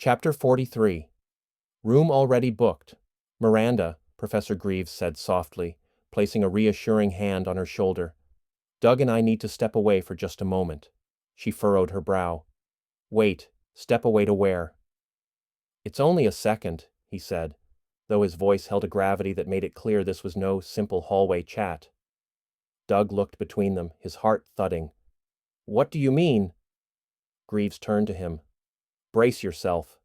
Chapter 43. Room already booked. Miranda, Professor Greaves said softly, placing a reassuring hand on her shoulder. Doug and I need to step away for just a moment. She furrowed her brow. Wait, step away to where? It's only a second, he said, though his voice held a gravity that made it clear this was no simple hallway chat. Doug looked between them, his heart thudding. What do you mean? Greaves turned to him. Brace yourself.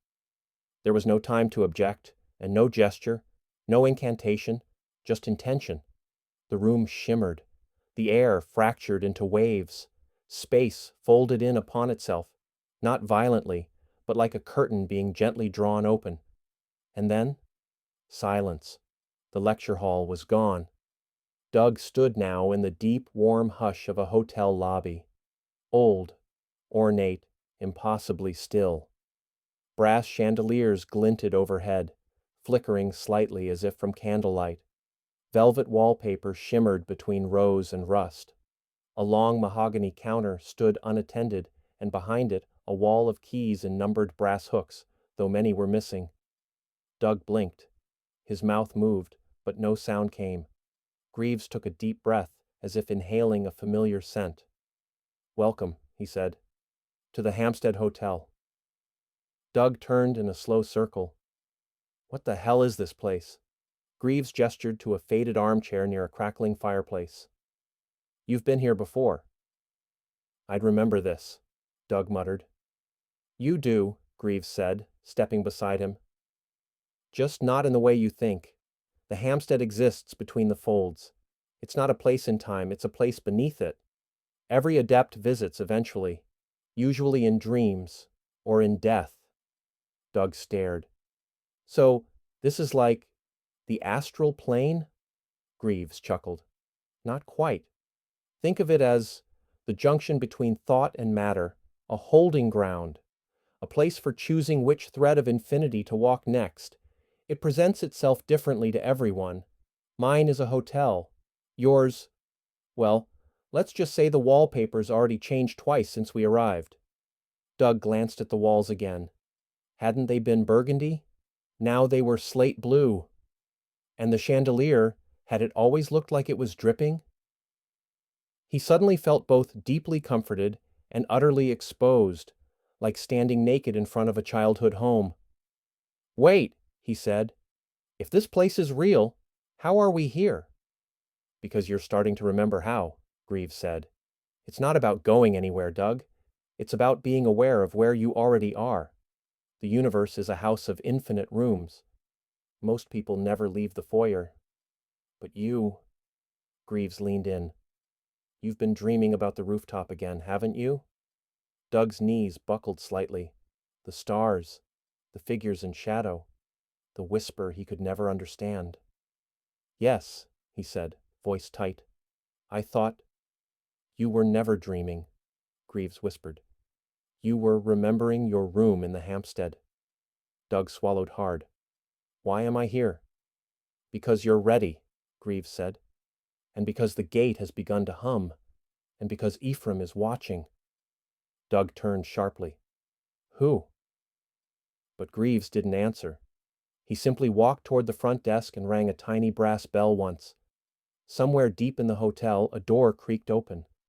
There was no time to object, and no gesture, no incantation, just intention. The room shimmered. The air fractured into waves. Space folded in upon itself, not violently, but like a curtain being gently drawn open. And then, silence. The lecture hall was gone. Doug stood now in the deep, warm hush of a hotel lobby. Old, ornate, impossibly still. Brass chandeliers glinted overhead, flickering slightly as if from candlelight. Velvet wallpaper shimmered between rose and rust. A long mahogany counter stood unattended, and behind it a wall of keys and numbered brass hooks, though many were missing. Doug blinked. His mouth moved, but no sound came. Greaves took a deep breath, as if inhaling a familiar scent. Welcome, he said, to the Hampstead Hotel. Doug turned in a slow circle. What the hell is this place? Greaves gestured to a faded armchair near a crackling fireplace. You've been here before. I'd remember this, Doug muttered. You do, Greaves said, stepping beside him. Just not in the way you think. The Hampstead exists between the folds. It's not a place in time, it's a place beneath it. Every adept visits eventually, usually in dreams, or in death. Doug stared. So, this is like the astral plane? Greaves chuckled. Not quite. Think of it as the junction between thought and matter, a holding ground, a place for choosing which thread of infinity to walk next. It presents itself differently to everyone. Mine is a hotel. Yours, well, let's just say the wallpaper's already changed twice since we arrived. Doug glanced at the walls again. Hadn't they been burgundy? Now they were slate blue. And the chandelier, had it always looked like it was dripping? He suddenly felt both deeply comforted and utterly exposed, like standing naked in front of a childhood home. Wait, he said. If this place is real, how are we here? Because you're starting to remember how, Greaves said. It's not about going anywhere, Doug. It's about being aware of where you already are. The universe is a house of infinite rooms. Most people never leave the foyer. But you, Greaves leaned in. You've been dreaming about the rooftop again, haven't you? Doug's knees buckled slightly. The stars, the figures in shadow, the whisper he could never understand. Yes, he said, voice tight. I thought you were never dreaming, Greaves whispered. You were remembering your room in the Hampstead. Doug swallowed hard. Why am I here? Because you're ready, Greaves said. And because the gate has begun to hum. And because Ephraim is watching. Doug turned sharply. Who? But Greaves didn't answer. He simply walked toward the front desk and rang a tiny brass bell once. Somewhere deep in the hotel, a door creaked open.